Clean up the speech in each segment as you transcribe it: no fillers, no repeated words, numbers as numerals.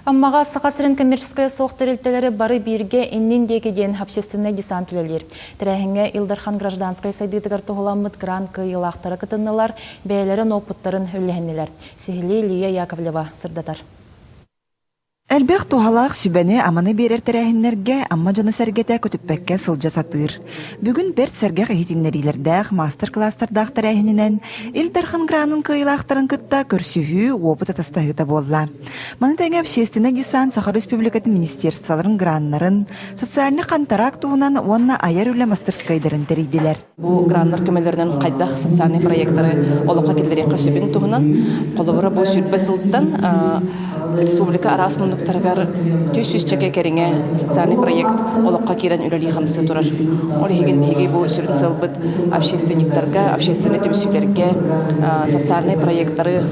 Аммаға Сақасырын коммерческая соқтырылтелері бары бирге иннин декеден общественный десант үлелер. Тірәхіңе Илдархан гражданскай сайдытығар тұғыламыд гран кыйылақтары кытыннылар, бәйлерін опыттарын үлләхіннелер. Сихили Лия Яковлева сырдатар. Әлбәқ туғалақ сүбәне аманы берер тәрәхінлерге амма жаны сәргеті көтіппәкке сылжа сатыр. Бүгін берт сәргеқ ehitинлерилердәқ мастер-класстардақ тәрәхінінен Илдархан гранын кыйлақтарын кытта көрсүхі опыт атастағыта болла. Маны тәңе общественный десант Саха Республикатын министерстваларын граннарын социальны қантарак туғынан онна аяр үлі мастерскайдарын тәрейділер. Бу граннар көмелерден қайдақ социальный проекттары олыққа келдерек қашыбен туғынан қолыбыра бұл сүрбе сылттан республика арасмын Таргар төсүс чеке кериңе социальный проект олыққа керен үләли хамсы турар. Олегин беге бу сүрін сылбыт общественниктарга, общественный төмсүлерге социальный проекттары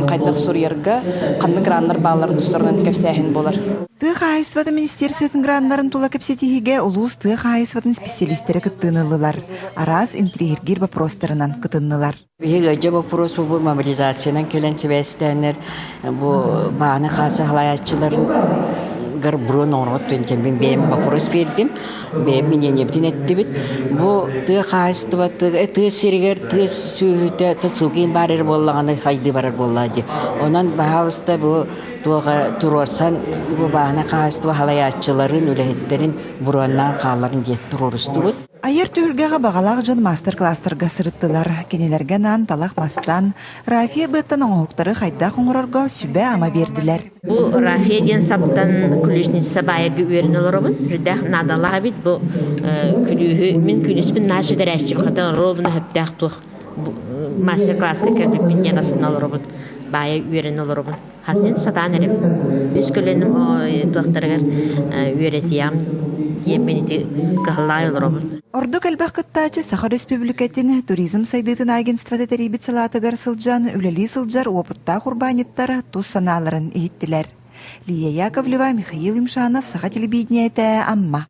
кайдак сурьерга канны граннар балларын тустарынан кепсәһин болар. Тыға айсваты министерстветін граннарын тула кепсетихиге улус тыға айсватын специалисттері кыттынылылар. Арас интригергер вопростарынан кытыннылар. Беге вопрос bu mobilizasyondan kelen sebestənlər bu bağını qarşı halayatçıların Гарброн орот төнтен бем вопрос бердим. Бем менен ептен етти бит. Бу ты хайстыва ты сиргер ты сүйүтө тыцугин барыр боллаганы хайды барыр боллади. Онан баалыста бу туга турорсан бу баана хайстыва халаячыларын үлехеттерин бураннан кааларын жет турорусту. Айыр түйілгеға бағалақ жын мастер-кластарға сырыттылар. Кенелерге нан талақ мастан, Рафия бұттан оңықтары қайда қоңырарға сүбә ама берділер. Бұл Рафия ден саптан күлішніса байырғы өрін олырымын. Жүрдәқ надалаға бит бұл күлігі мен күліспін нашы дәрәшчі бұқатан ровны хөптәқ тұқ. Мастер-класска кәліп мен янасын олырымын. Байы өрін олырымын. Хасен сатан әрім. Үз көлінің тұқтарығар өретиям. Ордук әлбәқ кыттачы Саха Республикатын туризм сайдытын агентстваты тәрейбіт салатығар сылжан, үләли сылжар опытта құрбаниттары тұз саналарын ейттілер. Лия Яковлева, Михаил Имшанов, Саха телебидениеті Амма.